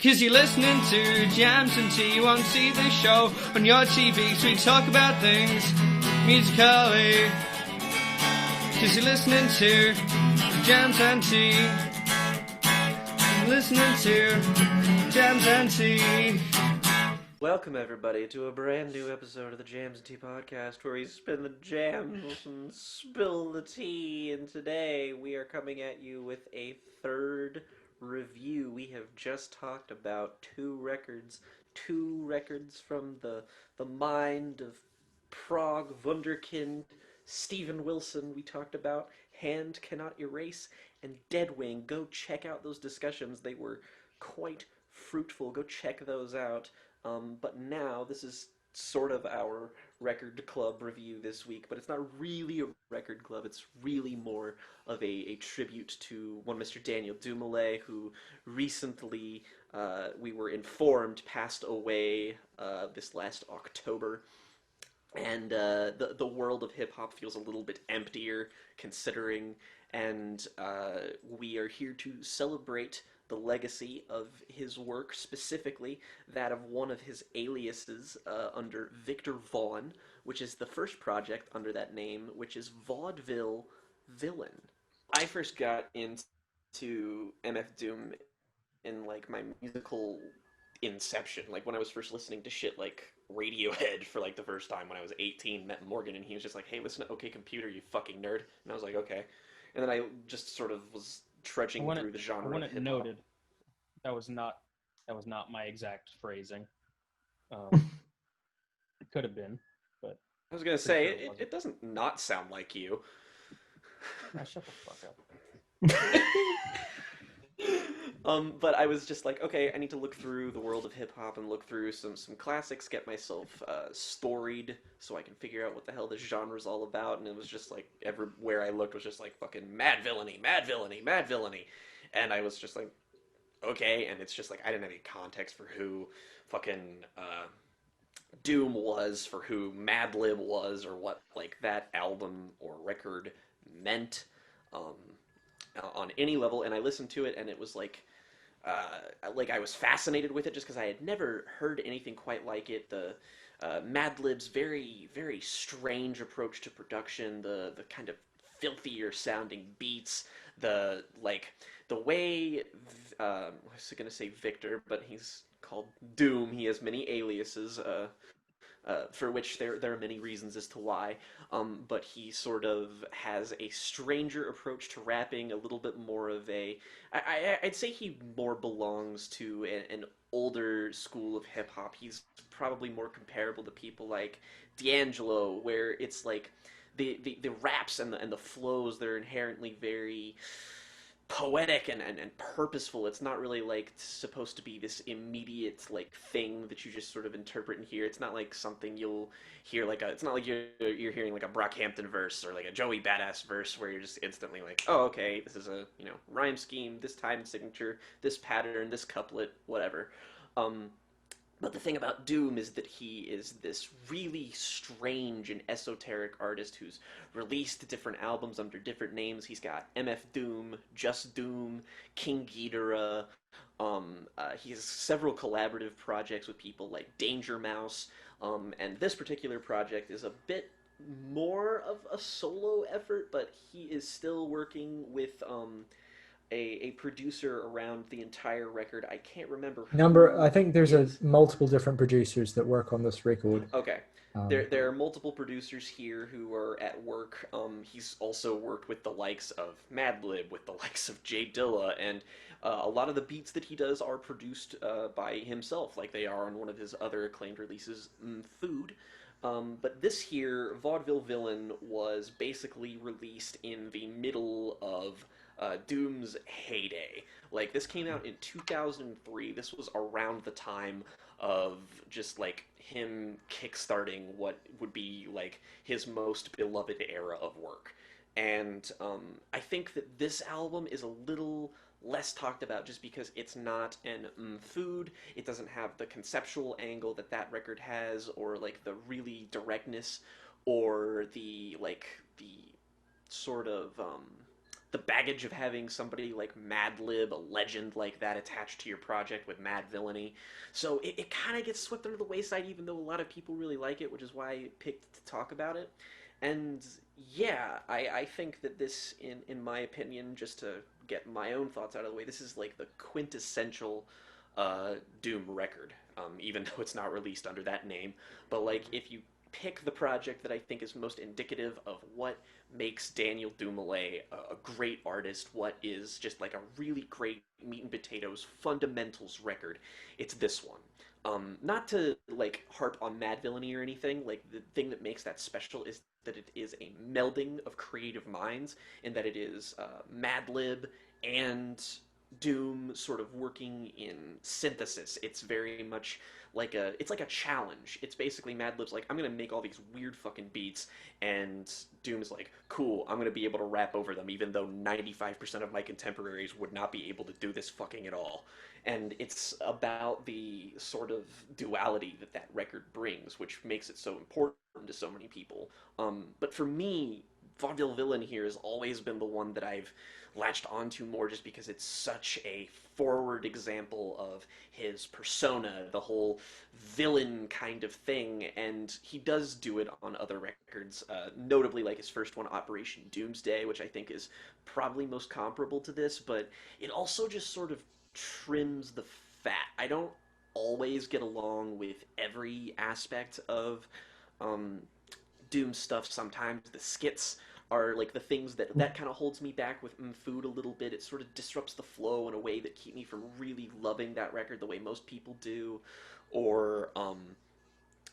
Cause you're listening to Jams and Tea, you won't see the show on your TV, so we talk about things musically. Cause you're listening to Jams and Tea, you're listening to Jams and Tea. Welcome everybody to a brand new episode of the Jams and Tea podcast, where we spin the jams and spill the tea. And today we are coming at you with a third review. We have just talked about two records from the mind of Prague wunderkind Steven Wilson. We talked about Hand Cannot Erase and Deadwing. Go check out those discussions. They were quite fruitful. Go check those out. But now this is sort of our record club review this week, but it's not really a record club. It's really more of a tribute to one Mr. Daniel Dumoulin, who recently, we were informed, passed away this last October. And the world of hip-hop feels a little bit emptier, considering, and we are here to celebrate the legacy of his work, specifically that of one of his aliases under VIKTOR VAUGHN, which is the first project under that name, which is Vaudeville Villain. I first got into MF Doom in, like, my musical inception, like when I was first listening to shit like Radiohead for like the first time when I was 18, met Morgan, and he was just like, hey, listen to OK Computer, you fucking nerd. And I was like, okay. And then I just sort of was trudging through the genre. I want it noted that was not my exact phrasing. It could have been, but I was gonna say it doesn't not sound like you. Shut the fuck up. But I was just like, okay, I need to look through the world of hip-hop and look through some classics, get myself storied so I can figure out what the hell this genre's all about. And it was just like, everywhere I looked was just like fucking mad villainy, mad villainy, mad villainy. And I was just like, okay. And it's just like, I didn't have any context for who fucking Doom was, for who Madlib was, or what like that album or record meant on any level. And I listened to it, and it was like I was fascinated with it just because I had never heard anything quite like it. The Madlib's very, very strange approach to production, the kind of filthier sounding beats, the way, I was going to say Victor, but he's called Doom. He has many aliases, for which there are many reasons as to why, but he sort of has a stranger approach to rapping, a little bit more of I'd say he more belongs to an older school of hip-hop. He's probably more comparable to people like D'Angelo, where it's like the raps and the flows, they're inherently very poetic and purposeful. It's not really like supposed to be this immediate like thing that you just sort of interpret and hear. It's not like something you'll hear it's not like you're hearing like a Brockhampton verse or like a Joey Badass verse where you're just instantly like, oh, okay, this is a rhyme scheme, this time signature, this pattern, this couplet, whatever. But the thing about Doom is that he is this really strange and esoteric artist who's released different albums under different names. He's got MF Doom, Just Doom, King Ghidorah. He has several collaborative projects with people like Danger Mouse. And this particular project is a bit more of a solo effort, but he is still working with a producer around the entire record. I can't remember who I think there's multiple different producers that work on this record. Okay. There are multiple producers here who are at work. He's also worked with the likes of Madlib, with the likes of Jay Dilla, and a lot of the beats that he does are produced by himself, like they are on one of his other acclaimed releases, Food. But this here, Vaudeville Villain, was basically released in the middle of Doom's heyday. Like, this came out in 2003. This was around the time of just like him kickstarting what would be like his most beloved era of work. And I think that this album is a little less talked about just because it's not an Food. It doesn't have the conceptual angle that record has, or like the really directness, or the sort of the baggage of having somebody like Mad Lib, a legend like that, attached to your project with mad villainy. So it kind of gets swept under the wayside, even though a lot of people really like it, which is why I picked to talk about it. And yeah, I think that this, in my opinion, just to get my own thoughts out of the way, this is like the quintessential Doom record, even though it's not released under that name. But like, if you pick the project that I think is most indicative of what makes Daniel Dumoulin a great artist, what is just like a really great meat and potatoes fundamentals record, it's this one. Not to like harp on Mad Villainy or anything, like the thing that makes that special is that it is a melding of creative minds, in that it is Mad Lib and Doom sort of working in synthesis. It's very much like it's like a challenge. It's basically Mad Lib's like, I'm gonna make all these weird fucking beats, and Doom's like, cool, I'm gonna be able to rap over them, even though 95% of my contemporaries would not be able to do this fucking at all. And it's about the sort of duality that that record brings, which makes it so important to so many people. But for me, Vaudeville Villain here has always been the one that I've latched onto more, just because it's such a forward example of his persona, the whole villain kind of thing, and he does do it on other records, notably like his first one, Operation Doomsday, which I think is probably most comparable to this, but it also just sort of trims the fat. I don't always get along with every aspect of Doom stuff. Sometimes the skits are like the things that kind of holds me back with Food a little bit. It sort of disrupts the flow in a way that keep me from really loving that record the way most people do. Or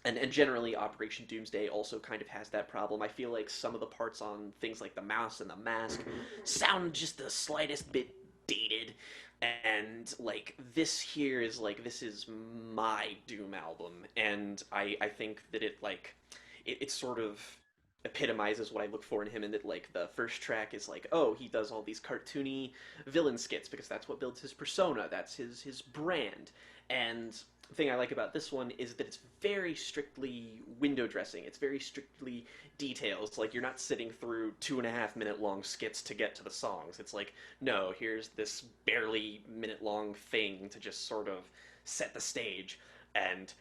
and generally Operation Doomsday also kind of has that problem. I feel like some of the parts on things like The Mouse and The Mask sound just the slightest bit dated, and like this here is like, this is my Doom album, and I think that it sort of epitomizes what I look for in him, in that like the first track is like, oh, he does all these cartoony villain skits because that's what builds his persona, that's his brand. And the thing I like about this one is that it's very strictly window dressing. It's very strictly details. Like, you're not sitting through 2.5 minute long skits to get to the songs. It's like, no, here's this barely minute long thing to just sort of set the stage. And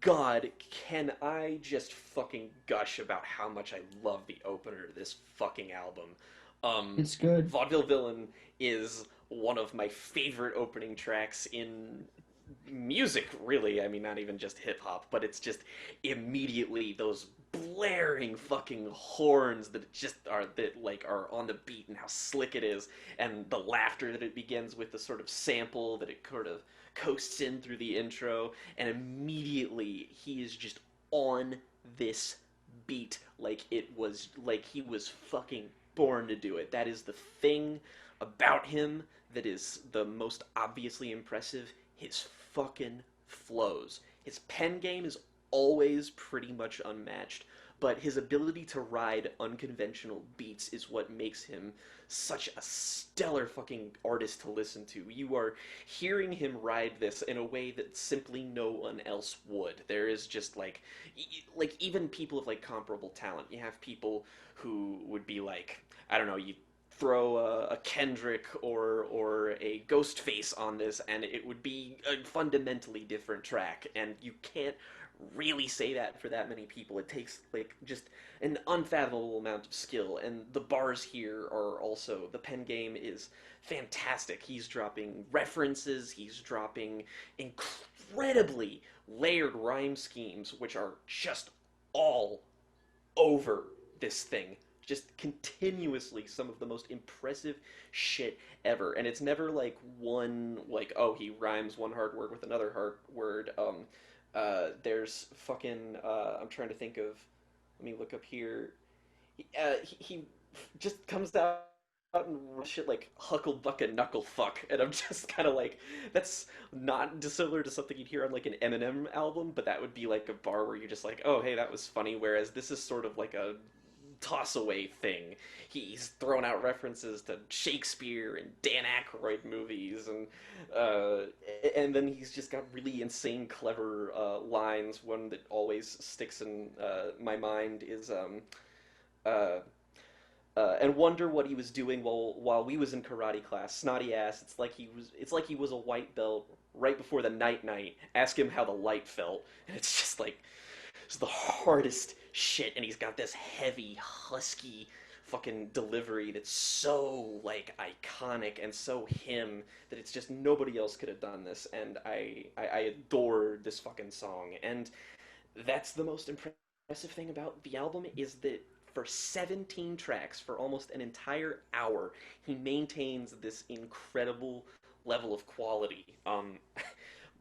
God, can I just fucking gush about how much I love the opener to this fucking album. It's good. Vaudeville Villain is one of my favorite opening tracks in music, really. I mean, not even just hip-hop, but it's just immediately those blaring fucking horns that just are on the beat, and how slick it is, and the laughter that it begins with, the sort of sample that it sort of coasts in through the intro, and immediately he is just on this beat like he was fucking born to do it. That is the thing about him that is the most obviously impressive. His fucking flows. His pen game is always pretty much unmatched, but his ability to ride unconventional beats is what makes him such a stellar fucking artist to listen to. You are hearing him ride this in a way that simply no one else would. There is just like even people of like comparable talent. You have people who would be like, I don't know, you throw a Kendrick or a Ghostface on this, and it would be a fundamentally different track, and you can't really say that for that many people. It takes like just an unfathomable amount of skill, and the bars here are also, the pen game is fantastic. He's dropping references, he's dropping incredibly layered rhyme schemes, which are just all over this thing. Just continuously some of the most impressive shit ever. And it's never like one, like, oh, he rhymes one hard word with another hard word. There's fucking, I'm trying to think of, let me look up here. He just comes out and shit like huckle buck and knuckle fuck, and I'm just kind of like, that's not dissimilar to something you'd hear on like an Eminem album, but that would be like a bar where you're just like, oh, hey, that was funny, whereas this is sort of like a toss-away thing. He's thrown out references to Shakespeare and Dan Aykroyd movies, and then he's just got really insane, clever lines. One that always sticks in my mind is and wonder what he was doing while we was in karate class. Snotty ass. It's like he was a white belt right before the night. Ask him how the light felt, and it's just like it's the hardest shit. And he's got this heavy, husky fucking delivery that's so like iconic and so him that it's just nobody else could have done this. And I adore this fucking song. And that's the most impressive thing about the album is that for 17 tracks, for almost an entire hour, he maintains this incredible level of quality.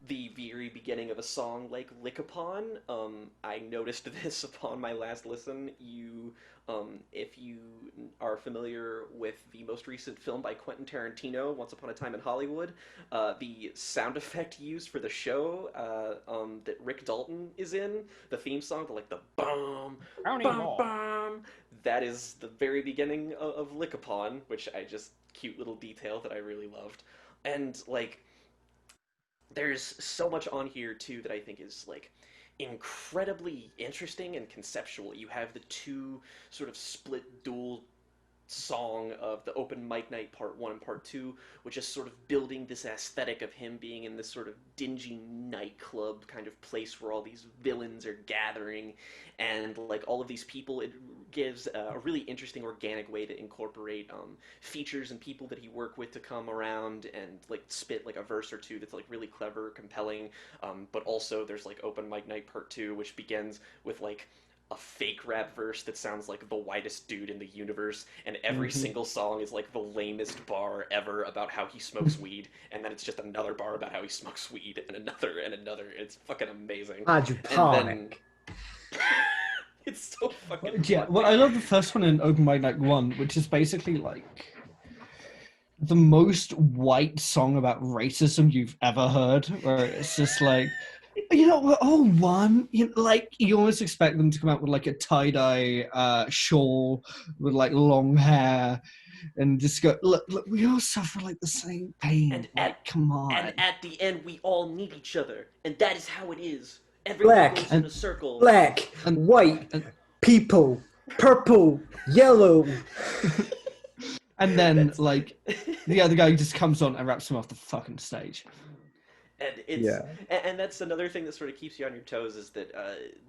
The very beginning of a song like Lick Upon, I noticed this upon my last listen. If you are familiar with the most recent film by Quentin Tarantino, Once Upon a Time in Hollywood, the sound effect used for the show that Rick Dalton is in, the theme song, the bum, bum, bum, that is the very beginning of Lick Upon, which cute little detail that I really loved. And, there's so much on here too that I think is incredibly interesting and conceptual. You have the two sort of split dual song of the open mic night part 1 and part 2, which is sort of building this aesthetic of him being in this sort of dingy nightclub kind of place where all these villains are gathering, and all of these people. It gives a really interesting organic way to incorporate features and people that he worked with to come around and spit a verse or two that's really clever, compelling, but also there's open mic night part 2, which begins with a fake rap verse that sounds like the whitest dude in the universe, and every single song is the lamest bar ever about how he smokes weed, and then it's just another bar about how he smokes weed, and another and another. It's fucking amazing. Hydroponic. It's so fucking yeah. funny. Well, I love the first one in Open Mic Night 1, which is basically the most white song about racism you've ever heard, where it's just we're all one. You almost expect them to come out with a tie-dye shawl with long hair and just go, look, we all suffer the same pain. Come on. And at the end, we all need each other, and that is how it is. Everyone goes in a circle. Black, and white, people, purple, yellow. And then the other guy just comes on and raps him off the fucking stage. And and that's another thing that sort of keeps you on your toes is that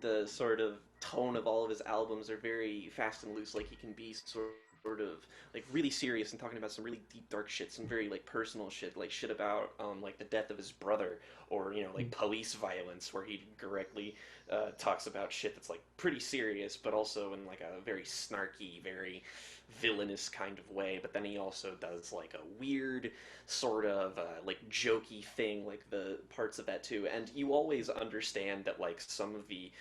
the sort of tone of all of his albums are very fast and loose. He can be sort of really serious and talking about some really deep dark shit, some very personal shit, shit about the death of his brother, or police violence, where he directly talks about shit that's pretty serious, but also in a very snarky, very villainous kind of way. But then he also does a weird sort of jokey thing, the parts of that too. And you always understand that some of the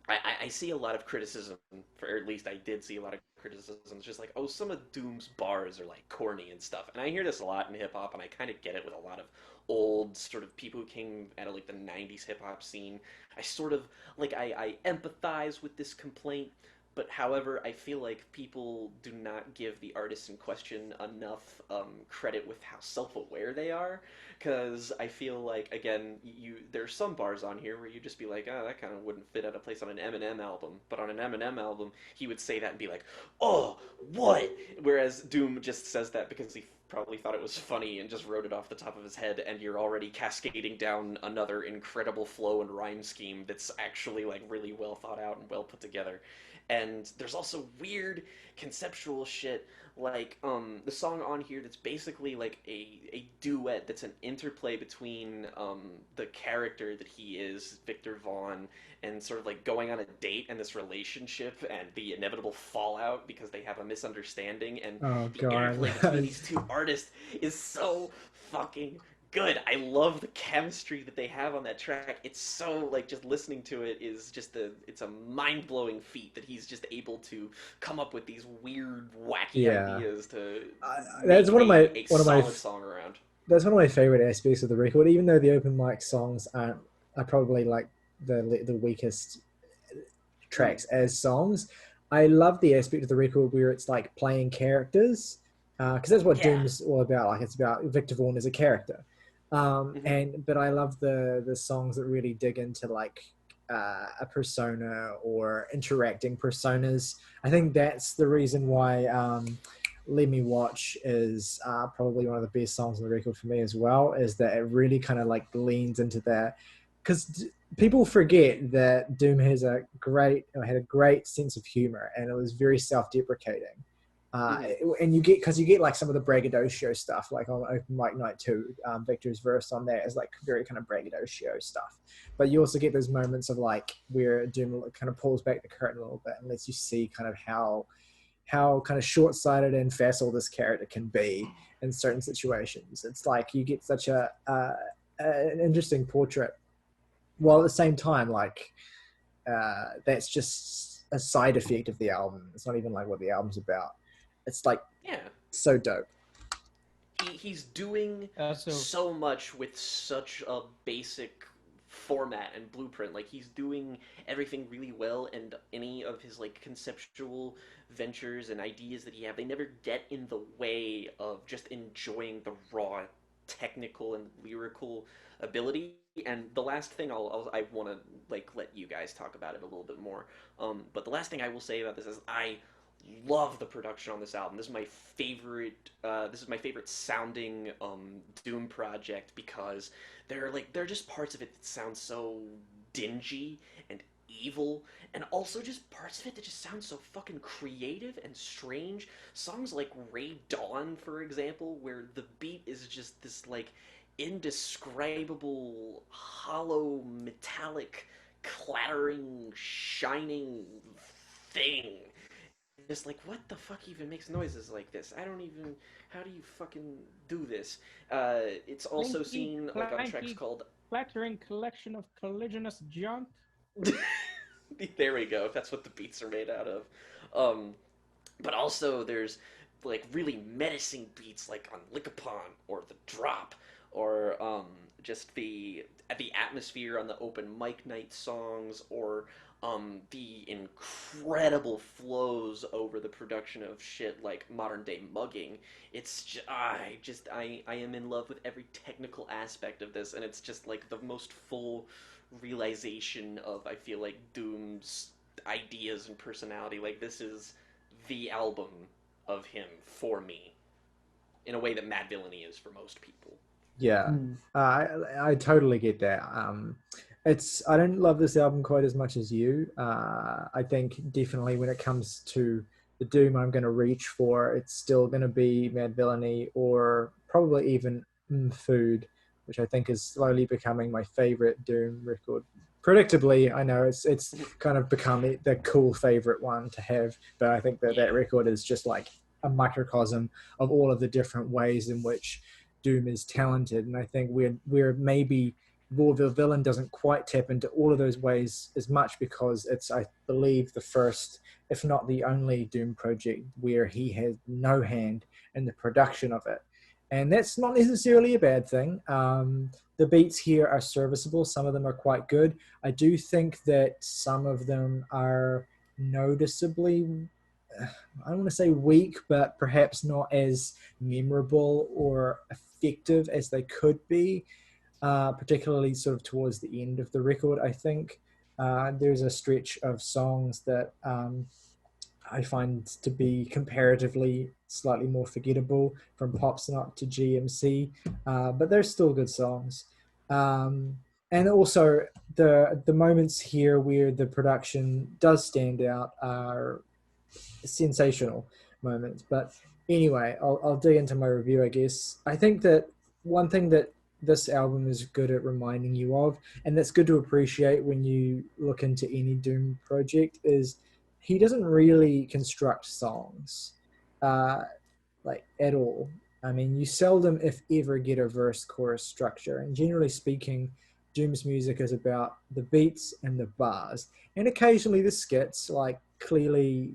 I see a lot of criticism, or at least I did see a lot of criticism. It's just oh, some of Doom's bars are corny and stuff. And I hear this a lot in hip hop, and I kind of get it with a lot of old sort of people who came out of the 90s hip hop scene. I sort of I empathize with this complaint. But however, I feel people do not give the artists in question enough credit with how self-aware they are. Because I feel again, there's some bars on here where you just be oh, that kind of wouldn't fit out of place on an Eminem album. But on an Eminem album, he would say that and be oh, what? Whereas Doom just says that because he probably thought it was funny and just wrote it off the top of his head, and you're already cascading down another incredible flow and rhyme scheme that's actually really well thought out and well put together. And there's also weird conceptual shit, the song on here that's basically a duet that's an interplay between the character that he is, Viktor Vaughn, and sort of going on a date and this relationship and the inevitable fallout because they have a misunderstanding. And the interplay between these two artists is so fucking good. I love the chemistry that they have on that track. It's so just listening to it is just it's a mind-blowing feat that he's just able to come up with these weird, wacky ideas to that's one of my song around. That's one of my favorite aspects of the record, even though the open mic songs are probably the weakest tracks as songs. I love the aspect of the record where it's playing characters, because that's what Doom's all about. It's about Viktor Vaughn as a character. But I love the songs that really dig into a persona or interacting personas. I think that's the reason why Let Me Watch is probably one of the best songs on the record for me as well, is that it really kind of like leans into that. Because people forget that Doom had a great sense of humor, and it was very self-deprecating. And you get like some of the braggadocio stuff, like on Open Mic Night 2, Victor's verse on that is like very kind of braggadocio stuff. But you also get those moments of like where Doom kind of pulls back the curtain a little bit and lets you see kind of how kind of short-sighted and facile this character can be in certain situations. It's like you get such an interesting portrait, while at the same time, like that's just a side effect of the album. It's not even like what the album's about. It's like so dope. He's doing so much with such a basic format and blueprint. Like, he's doing everything really well, and any of his like conceptual ventures and ideas that they never get in the way of just enjoying the raw technical and lyrical ability. And the last thing I want to like let you guys talk about it a little bit more. But the last thing I will say about this is I love the production on this album. This is my favorite. This is my favorite sounding Doom project, because there are just parts of it that sound so dingy and evil, and also just parts of it that just sound so fucking creative and strange. Songs like Ray Dawn, for example, where the beat is just this like indescribable, hollow, metallic, clattering, shining thing. Just like, what the fuck even makes noises like this? I don't even. How do you fucking do this? It's also seen like on tracks called Clattering Collection of Colliginous Junk. There we go. That's what the beats are made out of. But also there's like really menacing beats like on Lickapon or The Drop, or just the atmosphere on the Open Mic Night songs, or the incredible flows over the production of shit like Modern Day Mugging. It's just, I am in love with every technical aspect of this, and it's just like the most full realization of, I feel like, Doom's ideas and personality. Like, this is the album of him for me, in a way that Mad Villainy is for most people. Yeah, I totally get that. I don't love this album quite as much as you. I think definitely when it comes to the Doom I'm going to reach for, it's still going to be Mad Villainy, or probably even Food, which I think is slowly becoming my favorite Doom record. Predictably, I know it's kind of become the cool favorite one to have, but I think that record is just like a microcosm of all of the different ways in which Doom is talented. And I think we're maybe Vaudeville Villain doesn't quite tap into all of those ways as much, because it's, I believe, the first, if not the only Doom project where he has no hand in the production of it. And that's not necessarily a bad thing. The beats here are serviceable. Some of them are quite good. I do think that some of them are noticeably, I don't want to say weak, but perhaps not as memorable or effective as they could be, particularly sort of towards the end of the record. I think there's a stretch of songs that I find to be comparatively slightly more forgettable, from Pop Snot to GMC, but they're still good songs. And also the moments here where the production does stand out are sensational moments. But anyway, I'll dig into my review, I guess. I think that one thing that this album is good at reminding you of, and that's good to appreciate when you look into any Doom project, is he doesn't really construct songs like at all. I mean, you seldom, if ever, get a verse chorus structure, and generally speaking, Doom's music is about the beats and the bars, and occasionally the skits. Like, clearly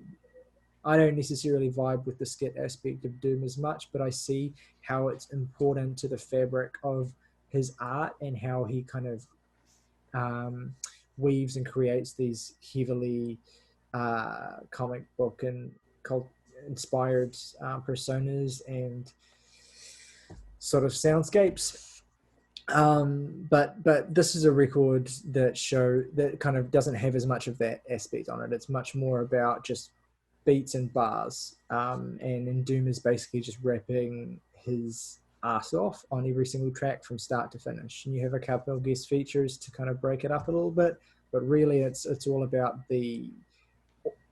I don't necessarily vibe with the skit aspect of Doom as much, but I see how it's important to the fabric of his art, and how he kind of weaves and creates these heavily comic book and cult inspired personas and sort of soundscapes. But this is a record that kind of doesn't have as much of that aspect on it. It's much more about just beats and bars. And Doom is basically just rapping his ass off on every single track from start to finish. And you have a couple of guest features to kind of break it up a little bit, but really it's all about the,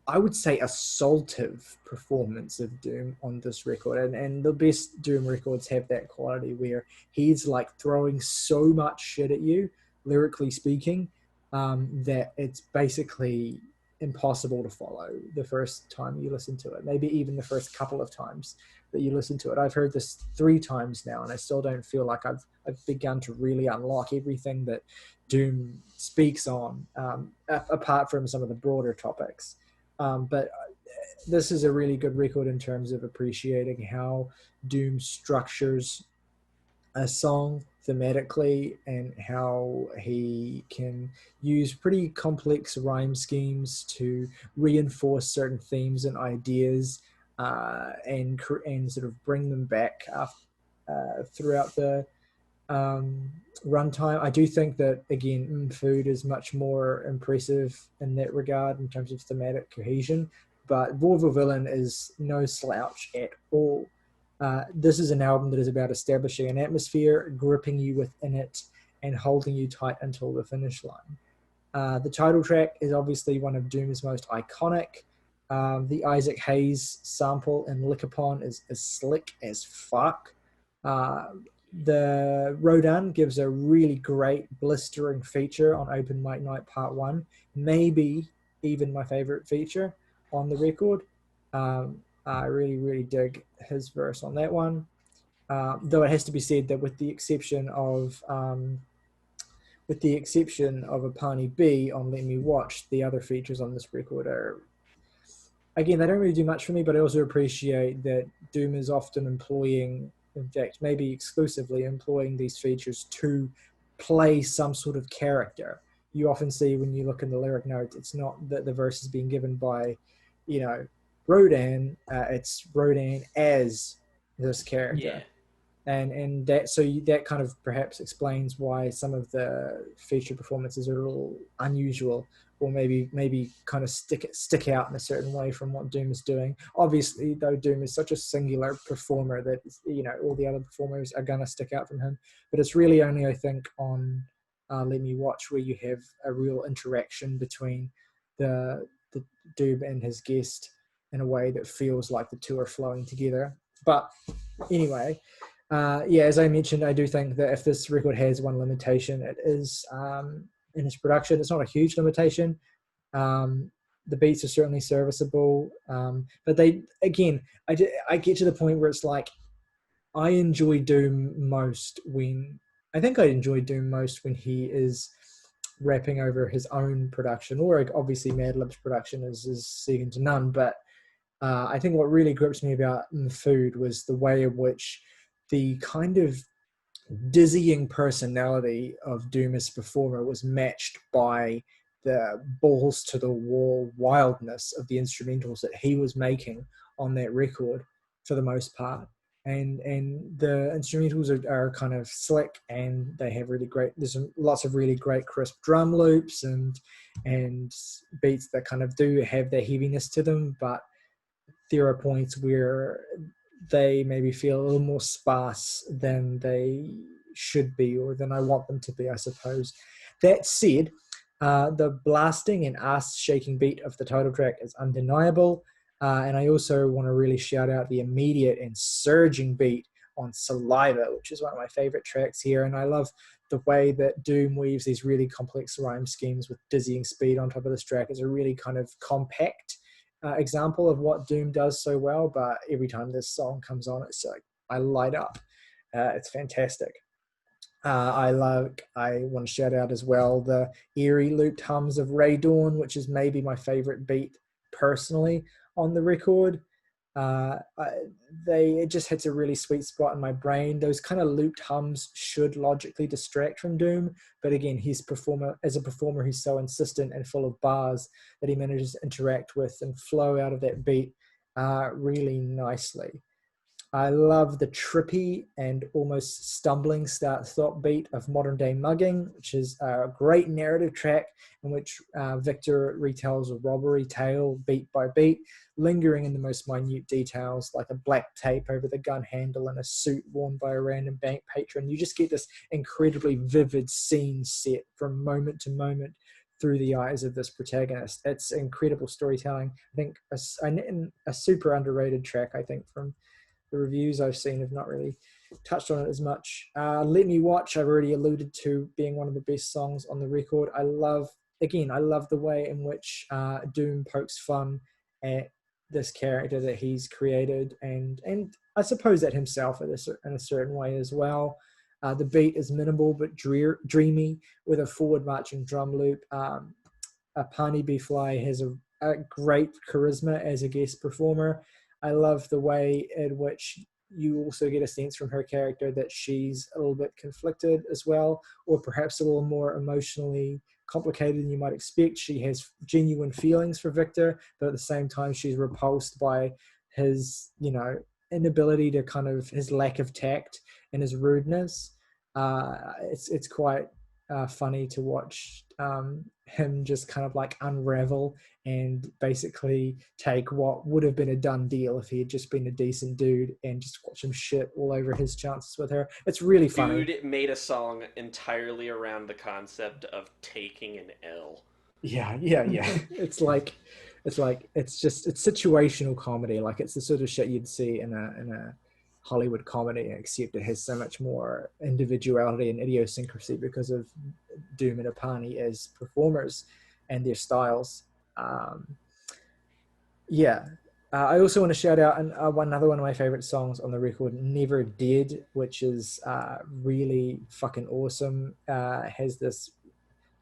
I would say, assaultive performance of Doom on this record. And the best Doom records have that quality where he's like throwing so much shit at you, lyrically speaking, that it's basically impossible to follow the first time you listen to it. Maybe even the first couple of times that you listen to it. I've heard this 3 times now, and I still don't feel like I've begun to really unlock everything that Doom speaks on, apart from some of the broader topics. But this is a really good record in terms of appreciating how Doom structures a song thematically and how he can use pretty complex rhyme schemes to reinforce certain themes and ideas, and sort of bring them back throughout the runtime. I do think that, again, Food is much more impressive in that regard in terms of thematic cohesion, but Vaudeville Villain is no slouch at all. This is an album that is about establishing an atmosphere, gripping you within it, and holding you tight until the finish line. The title track is obviously one of Doom's most iconic. The Isaac Hayes sample in Lick Upon is slick as fuck. The Rodan gives a really great blistering feature on Open Mic Night Part 1, maybe even my favorite feature on the record. I really, really dig his verse on that one. Though it has to be said that with the exception of Apani B on Let Me Watch, the other features on this record are, again, they don't really do much for me, but I also appreciate that Doom is often employing, in fact, maybe exclusively employing these features to play some sort of character. You often see when you look in the lyric notes, it's not that the verse is being given by, Rodan, it's Rodan as this character. Yeah. And that kind of perhaps explains why some of the feature performances are a little unusual, or maybe kind of stick out in a certain way from what Doom is doing. Obviously, though, Doom is such a singular performer that all the other performers are gonna stick out from him. But it's really only, I think, on Let Me Watch where you have a real interaction between the Doom and his guest in a way that feels like the two are flowing together. But anyway. As I mentioned, I do think that if this record has one limitation, it is in its production. It's not a huge limitation. The beats are certainly serviceable, but I get to the point where it's like I enjoy Doom most when he is rapping over his own production, or obviously Madlib's production is second to none. But I think what really grips me about Food was the way in which the kind of dizzying personality of Doom as performer was matched by the balls to the wall wildness of the instrumentals that he was making on that record for the most part. And the instrumentals are kind of slick, and they have there's lots of really great crisp drum loops and beats that kind of do have their heaviness to them, but there are points where they maybe feel a little more sparse than they should be, or than I want them to be, I suppose. That said, the blasting and ass-shaking beat of the title track is undeniable, and I also want to really shout out the immediate and surging beat on Saliva, which is one of my favorite tracks here, and I love the way that Doom weaves these really complex rhyme schemes with dizzying speed on top of this track. It's a really kind of compact example of what Doom does so well, but every time this song comes on, it's like I light up. It's fantastic. I want to shout out as well the eerie looped hums of Ray Dawn, which is maybe my favorite beat personally on the record. It just hits a really sweet spot in my brain. Those kind of looped hums should logically distract from Doom, but again, he's a performer who's so insistent and full of bars that he manages to interact with and flow out of that beat really nicely. I love the trippy and almost stumbling start-stop beat of Modern Day Mugging, which is a great narrative track in which Victor retells a robbery tale beat by beat, lingering in the most minute details, like a black tape over the gun handle and a suit worn by a random bank patron. You just get this incredibly vivid scene set from moment to moment through the eyes of this protagonist. It's incredible storytelling. I think a super underrated track, I think, from the reviews I've seen have not really touched on it as much. Let Me Watch, I've already alluded to being one of the best songs on the record. I love the way in which Doom pokes fun at this character that he's created, and I suppose at himself in a certain way as well. The beat is minimal but dreamy with a forward marching drum loop. Pani B. Fly has a great charisma as a guest performer. I love the way in which you also get a sense from her character that she's a little bit conflicted as well, or perhaps a little more emotionally complicated than you might expect. She has genuine feelings for Victor, but at the same time she's repulsed by his, inability to his lack of tact and his rudeness. It's quite funny to watch him just kind of like unravel and basically take what would have been a done deal if he had just been a decent dude, and just watch him shit all over his chances with her. It's really funny. Dude made a song entirely around the concept of taking an L. Yeah. It's situational comedy. Like, it's the sort of shit you'd see in a Hollywood comedy, except it has so much more individuality and idiosyncrasy because of Doom and Apani as performers and their styles. I also want to shout out another one of my favorite songs on the record, Never Dead, which is really fucking awesome. Has this,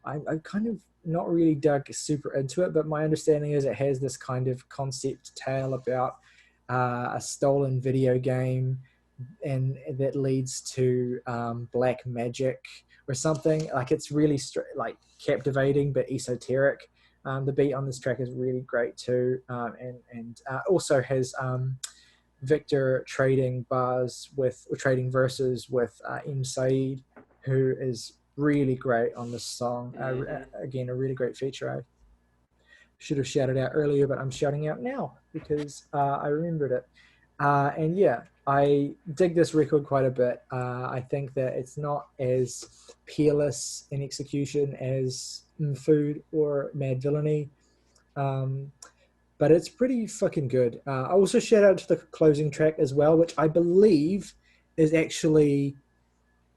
I'm kind of not really dug super into it, but my understanding is it has this kind of concept tale about a stolen video game, and that leads to black magic or something. Like, it's really captivating but esoteric. The beat on this track is really great too, and also has Victor trading verses with M. Saeed, who is really great on this song. Again, a really great feature. I should have shouted out earlier, but I'm shouting out now because I remembered it. And yeah, I dig this record quite a bit. I think that it's not as peerless in execution as Food or Mad Villainy, but it's pretty fucking good. I also shout out to the closing track as well, which I believe is actually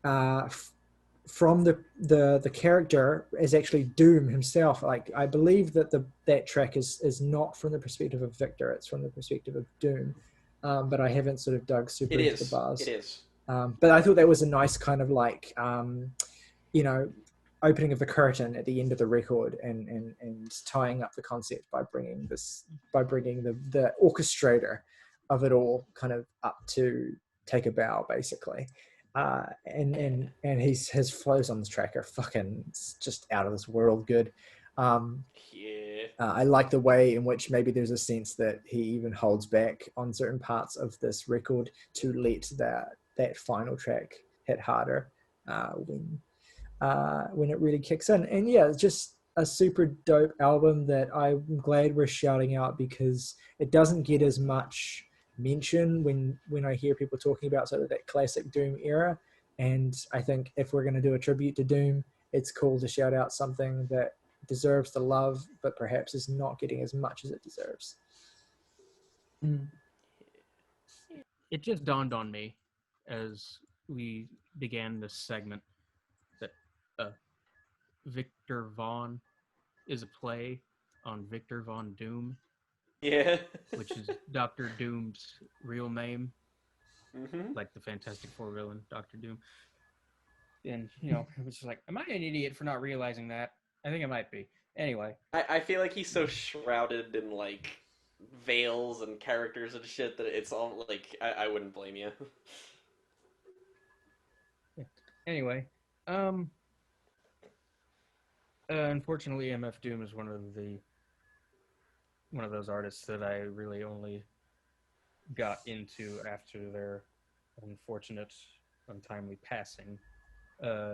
from the character is actually Doom himself. Like, I believe that that track is not from the perspective of Victor; it's from the perspective of Doom. But I haven't sort of dug super into the bars. It is. But I thought that was a nice kind of like, opening of the curtain at the end of the record, and tying up the concept by bringing the orchestrator of it all kind of up to take a bow, basically. And his flows on this track are fucking just out of this world good. I like the way in which maybe there's a sense that he even holds back on certain parts of this record to let that final track hit harder when it really kicks in. And yeah, it's just a super dope album that I'm glad we're shouting out, because it doesn't get as much mention when I hear people talking about sort of that classic Doom era. And I think if we're going to do a tribute to Doom, it's cool to shout out something that deserves the love, but perhaps is not getting as much as it deserves. It just dawned on me as we began this segment that Viktor Vaughn is a play on Victor Von Doom. Yeah. Which is Dr. Doom's real name. Mm-hmm. Like the Fantastic Four villain, Dr. Doom. And, it was just like, am I an idiot for not realizing that? I think I might be. Anyway. I feel like he's so shrouded in, like, veils and characters and shit that it's all, like, I wouldn't blame you. Anyway. Unfortunately, MF Doom is one of those artists that I really only got into after their unfortunate, untimely passing.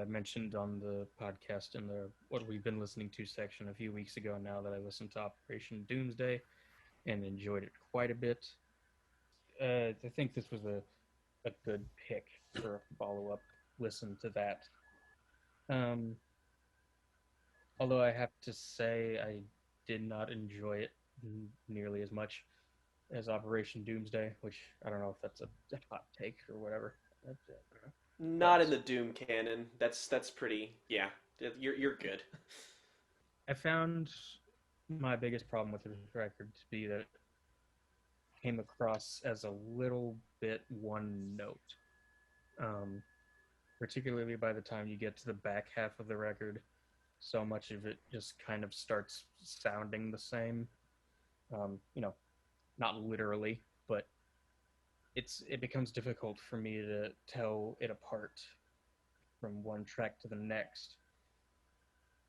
Mentioned on the podcast in the what we've been listening to section a few weeks ago now that I listened to Operation Doomsday and enjoyed it quite a bit. I think this was a good pick for a follow-up listen to that. Um, although I have to say I did not enjoy it nearly as much as Operation Doomsday, which I don't know if that's a hot take or whatever. Not in the Doom canon. That's pretty. Yeah, you're good. I found my biggest problem with the record to be that it came across as a little bit one note. Particularly by the time you get to the back half of the record, so much of it just kind of starts sounding the same. Not literally, but it becomes difficult for me to tell it apart from one track to the next.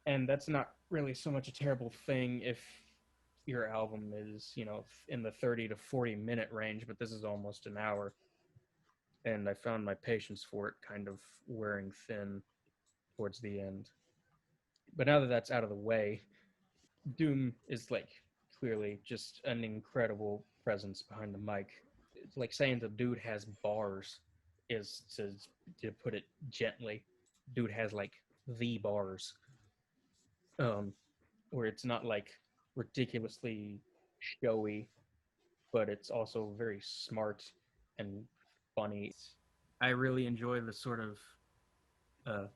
And that's not really so much a terrible thing if your album is, in the 30 to 40 minute range, but this is almost an hour. And I found my patience for it kind of wearing thin towards the end. But now that that's out of the way, Doom is clearly just an incredible presence behind the mic. It's like saying the dude has bars is to put it gently. Dude has the bars. Where it's not ridiculously showy, but it's also very smart and funny. I really enjoy the sort of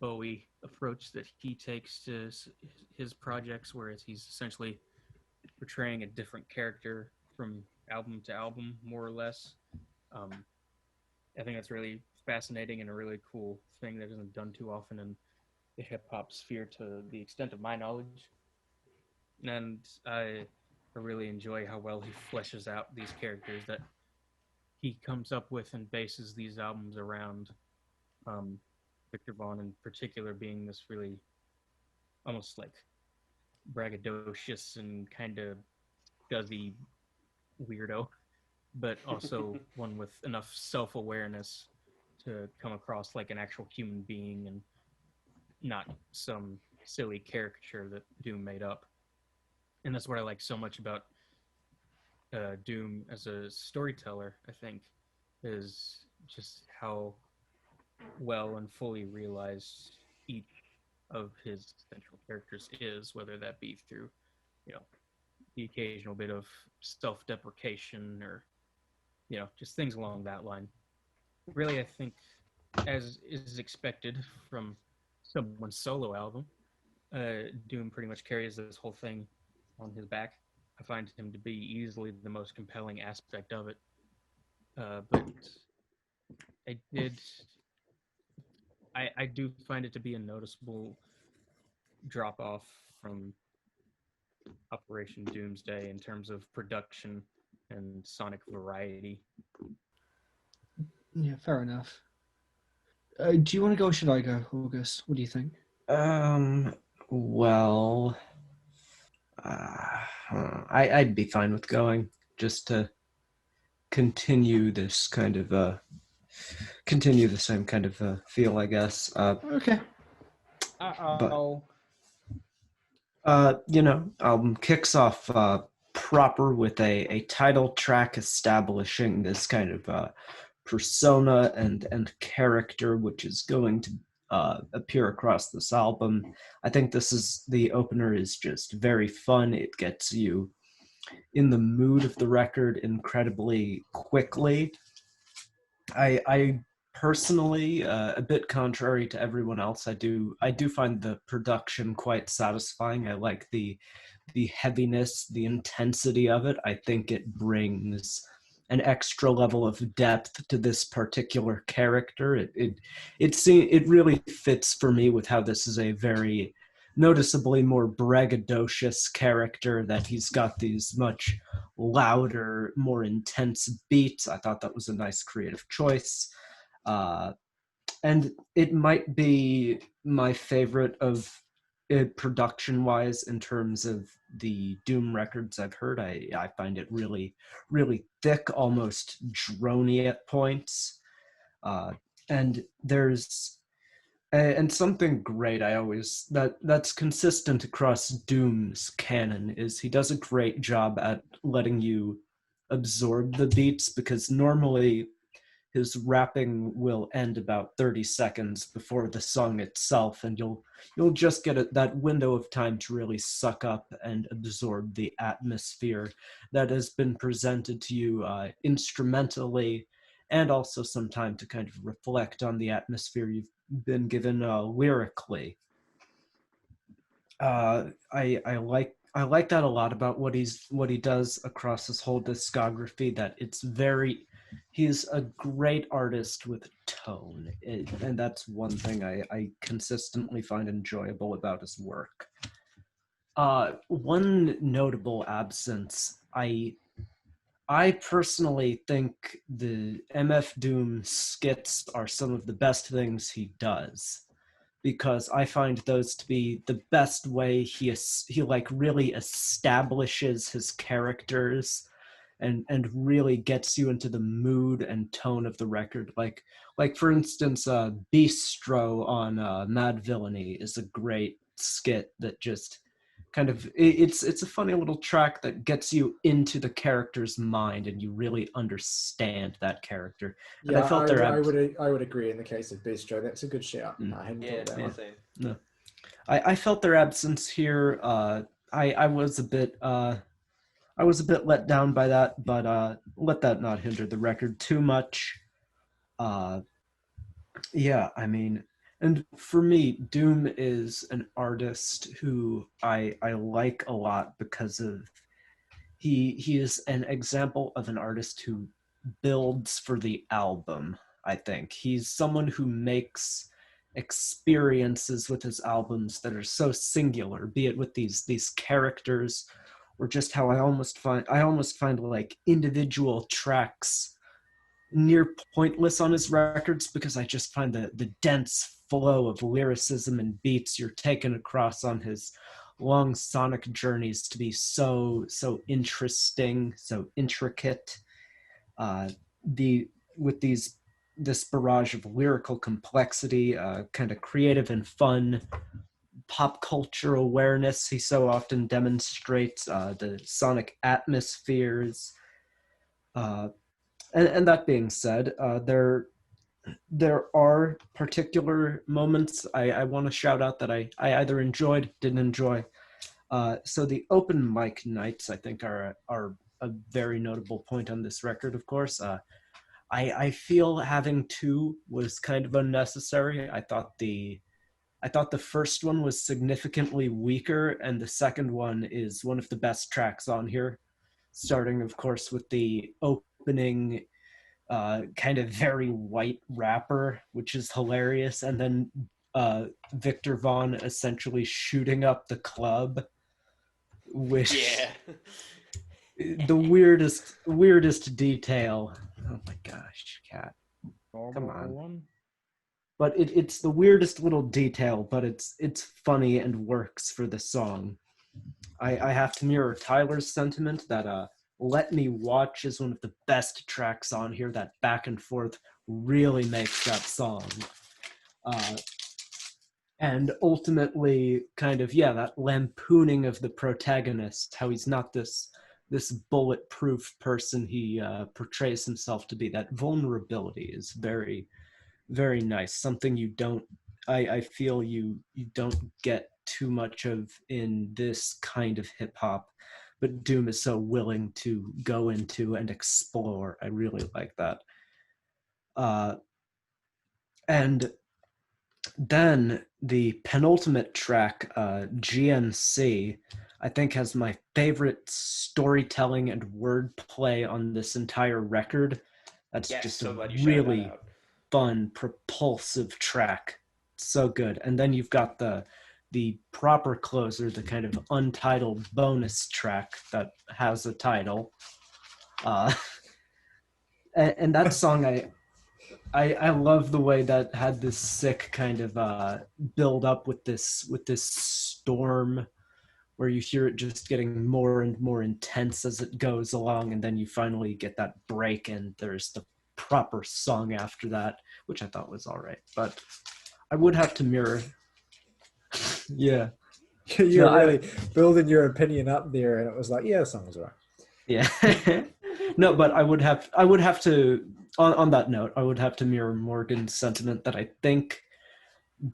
Bowie approach that he takes to his projects, whereas he's essentially portraying a different character from album to album, more or less. I think that's really fascinating and a really cool thing that isn't done too often in the hip-hop sphere to the extent of my knowledge. And I really enjoy how well he fleshes out these characters that he comes up with and bases these albums around. VIKTOR VAUGHN in particular being this really almost braggadocious and kind of scuzzy weirdo, but also one with enough self-awareness to come across like an actual human being and not some silly caricature that Doom made up. And that's what I like so much about Doom as a storyteller, I think, is just how well and fully realized each of his central characters is, whether that be through, the occasional bit of self-deprecation or, just things along that line. Really, I think, as is expected from someone's solo album, Doom pretty much carries this whole thing on his back. I find him to be easily the most compelling aspect of it. But I do find it to be a noticeable drop off from Operation Doomsday in terms of production and sonic variety. Yeah, fair enough. Do you want to go or should I go, August? What do you think? Well, I'd be fine with going just to continue this kind of continue the same kind of feel, I guess. Okay. Album kicks off proper with a title track establishing this kind of persona and character which is going to appear across this album. I think the opener is just very fun. It gets you in the mood of the record incredibly quickly. I personally, a bit contrary to everyone else, I do find the production quite satisfying. I like the heaviness, the intensity of it. I think it brings an extra level of depth to this particular character. It really fits for me with how this is a very noticeably more braggadocious character, that he's got these much louder, more intense beats. I thought that was a nice creative choice. And it might be my favorite of production wise, in terms of the Doom records I've heard, I find it really, really thick, almost droney at points. And there's and something great that's consistent across Doom's canon is he does a great job at letting you absorb the beats, because normally his rapping will end about 30 seconds before the song itself, and you'll just get that window of time to really suck up and absorb the atmosphere that has been presented to you instrumentally, and also some time to kind of reflect on the atmosphere you've been given lyrically. I like that a lot about what he does across his whole discography. That he's a great artist with tone, and that's one thing I consistently find enjoyable about his work. One notable absence, I personally think the MF Doom skits are some of the best things he does, because I find those to be the best way he like really establishes his characters and really gets you into the mood and tone of the record. Like for instance, Bistro on Mad Villainy is a great skit that just kind of it's a funny little track that gets you into the character's mind and you really understand that character. And Yeah, I felt I would agree in the case of Bistro. That's a good shout. I hadn't thought that one. Same. No. I felt their absence here. I was a bit let down by that, but let that not hinder the record too much. Yeah, I mean, and for me, Doom is an artist who I like a lot because of he is an example of an artist who builds for the album. I think he's someone who makes experiences with his albums that are so singular, be it with these characters, or just how I almost find like individual tracks near pointless on his records, because I just find the dense flow of lyricism and beats you're taken across on his long sonic journeys to be so interesting, so intricate. This barrage of lyrical complexity, kind of creative and fun pop culture awareness he so often demonstrates, the sonic atmospheres. And that being said, there are particular moments I want to shout out that I either enjoyed, didn't enjoy. So the open mic nights, I think, are a very notable point on this record, of course. I feel having two was kind of unnecessary. I thought the first one was significantly weaker, and the second one is one of the best tracks on here, starting, of course, with the opening kind of very white rapper, which is hilarious, and then VIKTOR VAUGHN essentially shooting up the club, which the weirdest detail. Oh my gosh, cat. Come on. But it's the weirdest little detail, but it's funny and works for the song. I have to mirror Tyler's sentiment that Let Me Watch is one of the best tracks on here. That back and forth really makes that song. And ultimately, kind of, that lampooning of the protagonist, how he's not this bulletproof person he portrays himself to be. That vulnerability is very, very nice. Something I feel you don't get too much of in this kind of hip hop, but Doom is so willing to go into and explore. I really like that. And then the penultimate track, GNC, I think has my favorite storytelling and wordplay on this entire record. That's just a really fun, propulsive track. So good. And then you've got the proper closer, the kind of untitled bonus track that has a title. And that song, I love the way that had this sick kind of build up with this storm where you hear it just getting more and more intense as it goes along, and then you finally get that break and there's the proper song after that, which I thought was all right. But I would have to mirror. Yeah. You're No, really building your opinion up there, and it was like, yeah, the song was all right. Yeah. No, but I would have to, on that note, I would have to mirror Morgan's sentiment that I think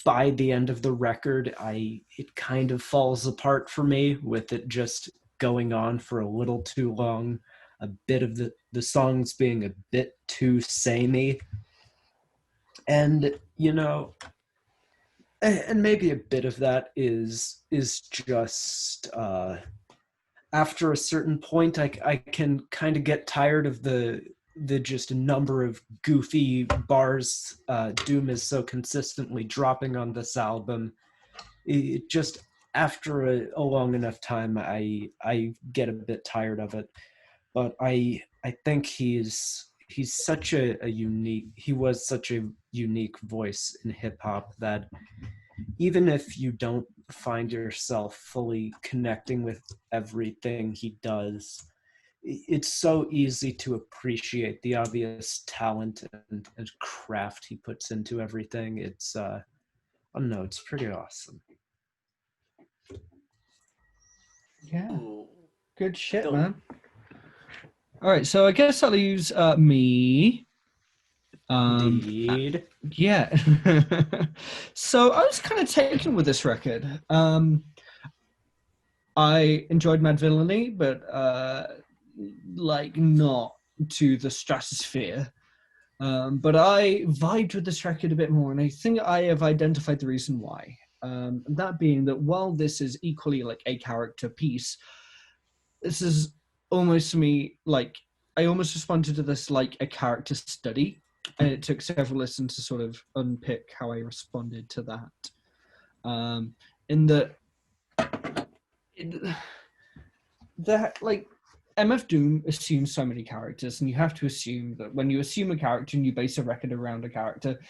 by the end of the record, it kind of falls apart for me, with it just going on for a little too long, a bit of the songs being a bit too samey. And, you know, and maybe a bit of that is just after a certain point, I can kind of get tired of the just number of goofy bars Doom is so consistently dropping on this album. It just, after a long enough time, I get a bit tired of it. But I think he's such a unique, he was such a unique voice in hip hop that even if you don't find yourself fully connecting with everything he does, it's so easy to appreciate the obvious talent and craft he puts into everything. It's I don't know, it's pretty awesome. Yeah. Ooh. Good shit, Don't- man. All right, so I guess I'll use me. Indeed. Yeah. So I was kind of taken with this record. I enjoyed Mad Villainy, but like not to the stratosphere. But I vibed with this record a bit more, and I think I have identified the reason why. That being that while this is equally like a character piece, this is almost to me like I almost responded to this like a character study, and it took several listens to sort of unpick how I responded to that. In that like MF Doom assumes so many characters, and you have to assume that when you assume a character and you base a record around a character,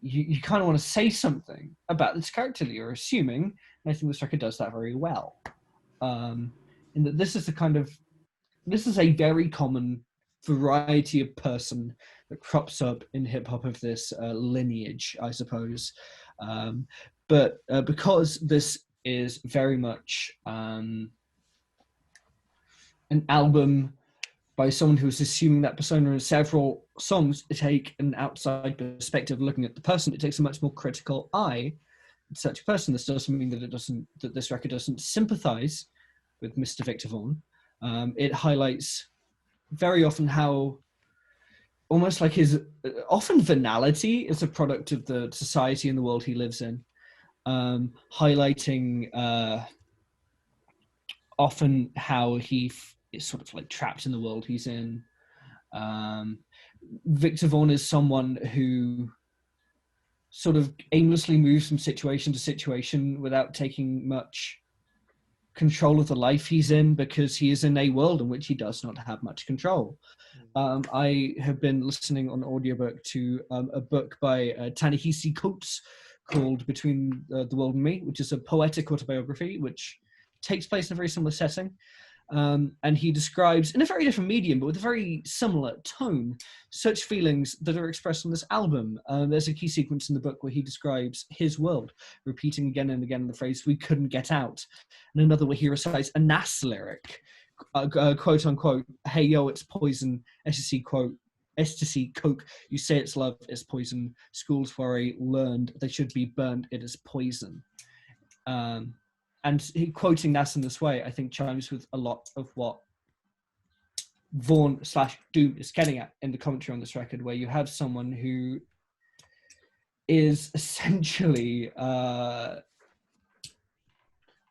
you kind of want to say something about this character that you're assuming, and I think this record does that very well. In that this is a very common variety of person that crops up in hip hop of this lineage, I suppose. But because this is very much an album by someone who's assuming that persona in several songs, to take an outside perspective looking at the person, it takes a much more critical eye to such a person. This doesn't mean that this record doesn't sympathize with Mr. Viktor Vaughn. It highlights very often how almost like his often venality is a product of the society and the world he lives in, highlighting often how he is sort of like trapped in the world he's in. Viktor Vaughn is someone who sort of aimlessly moves from situation to situation without taking much control of the life he's in, because he is in a world in which he does not have much control. I have been listening on audiobook to a book by Ta-Nehisi Coates called Between the World and Me, which is a poetic autobiography which takes place in a very similar setting. And he describes, in a very different medium, but with a very similar tone, such feelings that are expressed on this album. There's a key sequence in the book where he describes his world, repeating again and again the phrase, "we couldn't get out." And another where he recites a Nas lyric, quote unquote, "hey yo, it's poison, ecstasy, quote, ecstasy, coke, you say it's love, it's poison, schools where I learned they should be burnt, it is poison." And he quoting Nas in this way, I think, chimes with a lot of what Vaughn / Doom is getting at in the commentary on this record, where you have someone who is essentially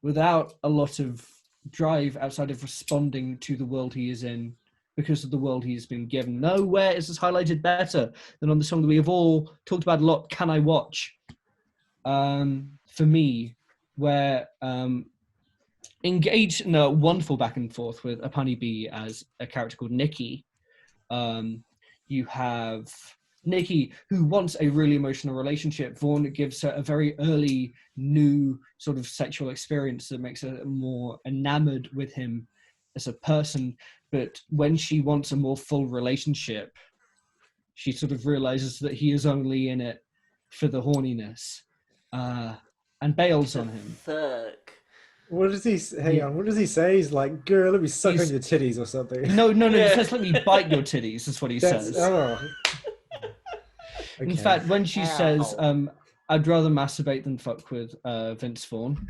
without a lot of drive outside of responding to the world he is in because of the world he's been given. Nowhere is this highlighted better than on the song that we have all talked about a lot, Can I Watch? For me, where engaged in a wonderful back and forth with Apani B as a character called Nikki. You have Nikki, who wants a really emotional relationship, Vaughn gives her a very early new sort of sexual experience that makes her more enamored with him as a person. But when she wants a more full relationship, she sort of realizes that he is only in it for the horniness, and bails on him. Fuck. What does he? Hang on. What does he say? He's like, "Girl, let me suck on your titties" or something. No, Yeah. he says, "Let me bite your titties," is what he That's says. oh. In Okay. fact, when she says, Ow. "I'd rather masturbate than fuck with Vince Vaughn,"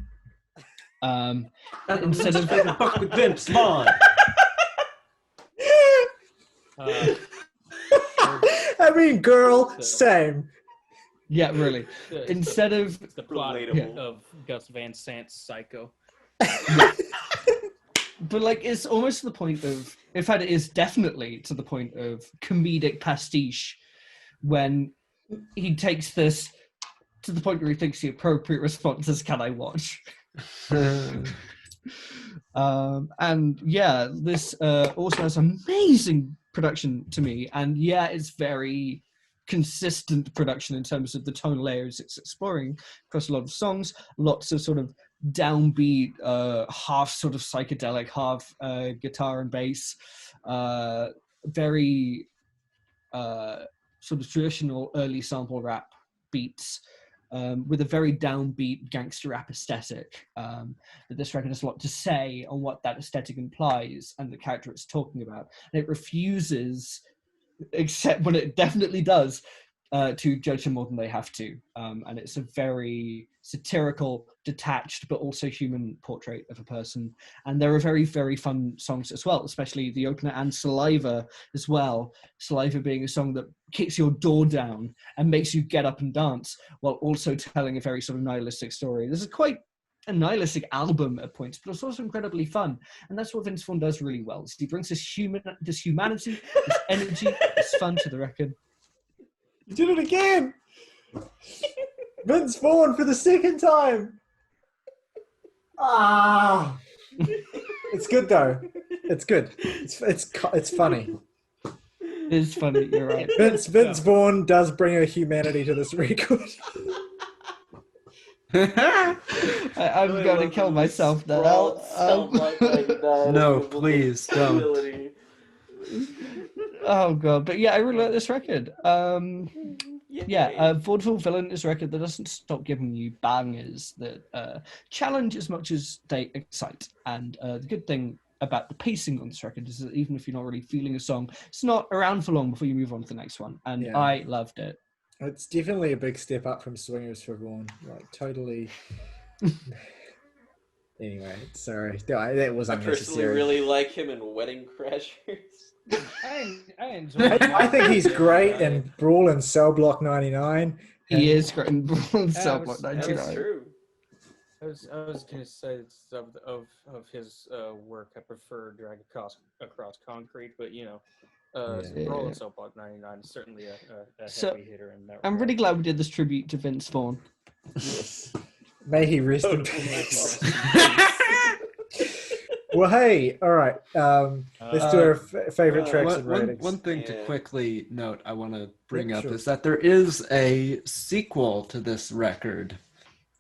instead of fuck with Vince Vaughn. Uh, I mean, girl, same. yeah, really, it's instead of the plot Relatable. of Gus Van Sant's Psycho. but like it's almost to the point of, in fact, it is definitely to the point of comedic pastiche when he takes this to the point where he thinks the appropriate response is, "Can I watch?" And yeah, this also has amazing production to me, and yeah, it's very consistent production in terms of the tone layers it's exploring across a lot of songs, lots of sort of downbeat, half sort of psychedelic, half guitar and bass, very sort of traditional early sample rap beats, with a very downbeat gangster rap aesthetic. That this record has a lot to say on what that aesthetic implies and the character it's talking about. And it refuses, except when it definitely does, to judge them more than they have to. And it's a very satirical, detached, but also human portrait of a person. And there are very, very fun songs as well, especially the opener and Saliva as well. Saliva being a song that kicks your door down and makes you get up and dance, while also telling a very sort of nihilistic story. This is quite a nihilistic album at points, but it's also incredibly fun. And that's what Vince Vaughn does really well. He brings this humanity, this energy, this fun to the record. You did it again. Vince Vaughn for the second time. Ah, it's good though. It's good. It's funny. It is funny, you're right. Vince Vaughn does bring a humanity to this record. I'm Really going to love kill the myself now. sprawled self-like No, please don't. ability. Oh god, but yeah, I really like this record. Yay. Vaudeville Villain is a record that doesn't stop giving you bangers that challenge as much as they excite. And the good thing about the pacing on this record is that even if you're not really feeling a song, it's not around for long before you move on to the next one. And Yeah. I loved it. It's definitely a big step up from Swingers for Vaughn. Like totally. Anyway, sorry. That was I personally unnecessary. really like him in Wedding Crashers. I enjoy it. I think he's great in Brawl and Cell Block 99. He is great in Cell Block that That 99. is true. I was going to say of his work, I prefer Drag Across Concrete, but you know, Roll and Soap Block 99 is certainly a So, heavy hitter in that. I'm regard. really glad we did this tribute to Vince Vaughn. May he rest in peace. Well, hey, all right. Let's do our favorite tracks and ratings. One thing to Yeah. quickly note I want to bring up sure. is that there is a sequel to this record,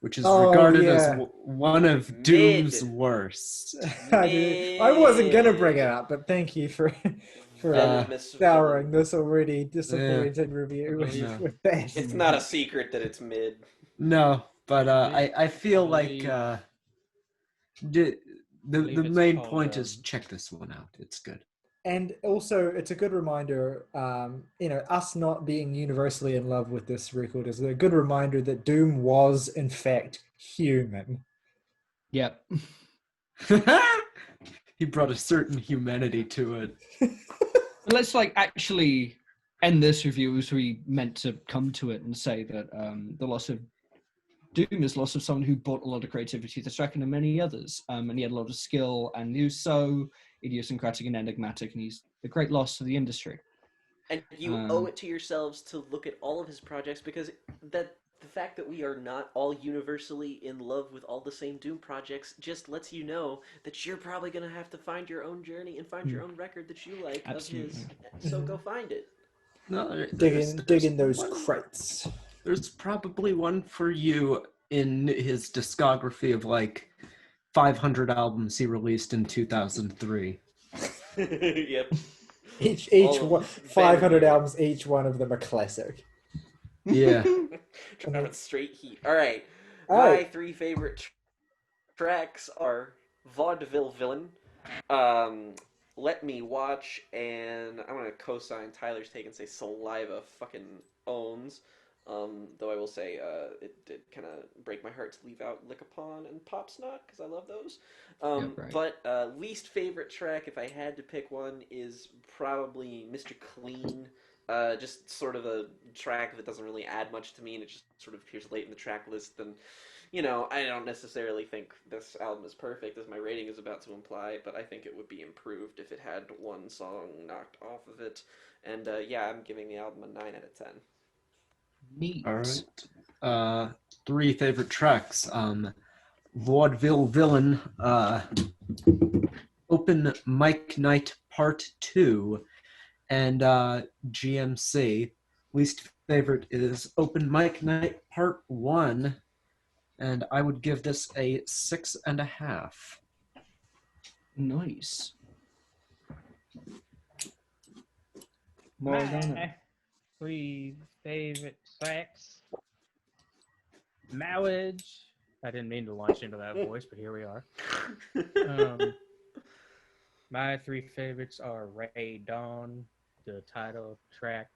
which is Oh, regarded yeah. as one of Doom's worst. I wasn't gonna bring it up, but thank you for souring this already disappointing review Yeah. with that. It's not a secret that it's mid. No, but I feel like the believe it's main called, point is check this one out. It's good. And also, it's a good reminder, us not being universally in love with this record is a good reminder that Doom was, in fact, human. Yep. He brought a certain humanity to it. But let's actually end this review as we meant to come to it and say that the loss of Doom is loss of someone who brought a lot of creativity to this record and many others. And he had a lot of skill, and he was so idiosyncratic and enigmatic, and he's a great loss to the industry. And you owe it to yourselves to look at all of his projects, because the fact that we are not all universally in love with all the same Doom projects just lets you know that you're probably going to have to find your own journey and find your own record that you like of his. So go find it. No, dig in those crates. There's probably one for you in his discography of like 500 albums he released in 2003. Yep. Each All of one, them. 500 Better albums, each one of them a classic. Yeah. Dropping straight heat. All right. All My right. 3 favorite tracks are Vaudeville Villain, Let Me Watch, and I'm gonna co-sign Tyler's take and say Saliva fucking owns. Though I will say it did kind of break my heart to leave out Lick Upon and Pop Snot because I love those. Right. But least favorite track, if I had to pick one, is probably Mr. Clean. Just sort of a track that doesn't really add much to me, and it just sort of appears late in the track list. And you know, I don't necessarily think this album is perfect, as my rating is about to imply, but I think it would be improved if it had one song knocked off of it. And yeah, I'm giving the album a 9 out of 10. Neat. All right. 3 favorite tracks. Vaudeville Villain, Open Mic Night Part 2, and GMC. Least favorite is Open Mic Night Part 1, and I would give this a 6.5. Nice. Morgana. My 3 favorite tracks. Marriage. I didn't mean to launch into that voice, but here we are. My 3 favorites are Ray Dawn, the title track,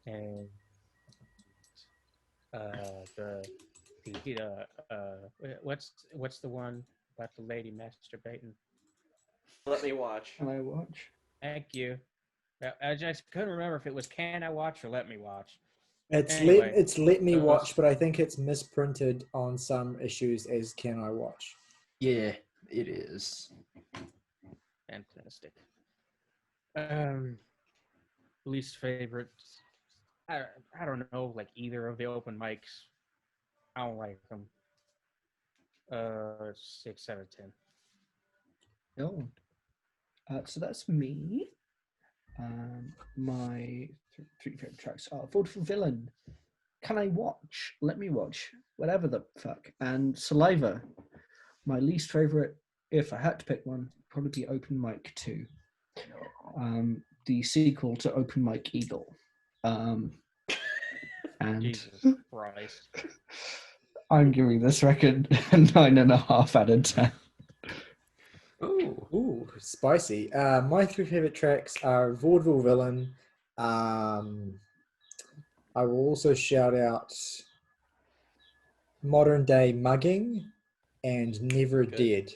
and what's the one about the lady masturbating? Let Me Watch. Can I watch? Thank you. I just couldn't remember if it was Can I Watch or Let Me Watch. It's Anyway, let me those- watch, but I think it's misprinted on some issues as Can I Watch? Yeah, it is. Fantastic. Least favorite. I don't know, like either of the open mics. I don't like them. 6 out of 10. No. So that's me. My 3 favorite tracks are Vaudeville Villain, Can I Watch, Let Me Watch, whatever the fuck, and Saliva. My least favorite, if I had to pick one, probably be Open Mic 2, the sequel to Open Mic Eagle. And Jesus Christ. I'm giving this record a 9.5 out of 10. Ooh, spicy. My 3 favorite tracks are Vaudeville Villain. I will also shout out Modern Day Mugging and Never Dead.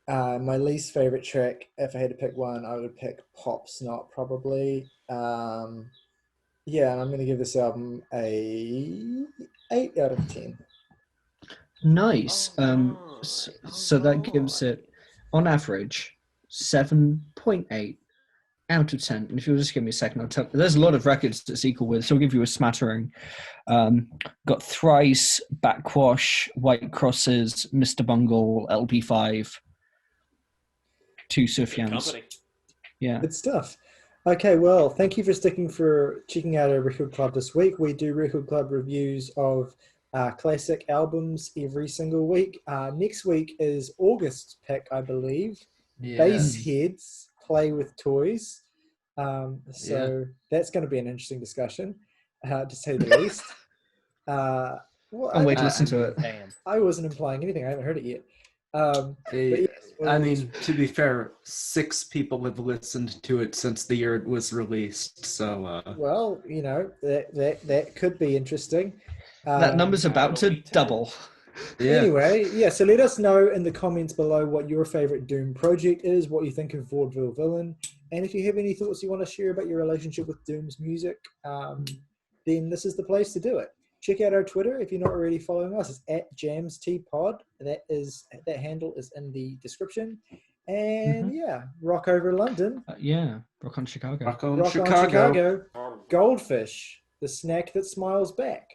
My least favorite track, if I had to pick one, I would pick Pop Snot probably. Yeah, and I'm going to give this album a 8 out of 10. Nice. So that gives it, on average, 7.8 out of 10. And if you'll just give me a second, I'll tell. There's a lot of records that's equal with, so I'll give you a smattering. Got Thrice, Backwash, White Crosses, Mr. Bungle, LP5, 2 Sufjans. Yeah. Good stuff. Okay, well, thank you for checking out our Record Club this week. We do Record Club reviews of classic albums every single week. Next week is August's pick, I believe. Yeah. Bassheads Play with Toys. That's going to be an interesting discussion, to say the least. Well, I'll wait to listen to it. Damn. I wasn't implying anything. I haven't heard it yet. But yes, I mean, to be fair, 6 people have listened to it since the year it was released. So, well, you know, that could be interesting. That number's about to double. yeah. Anyway, yeah, so let us know in the comments below what your favorite Doom project is, what you think of Vaudeville Villain, and if you have any thoughts you want to share about your relationship with Doom's music, then this is the place to do it. Check out our Twitter if you're not already following us. It's @JamsTPod. That handle is in the description. And yeah, rock over London. Yeah, rock on Chicago. Rock on Rock Chicago. on Chicago. Goldfish, the snack that smiles back.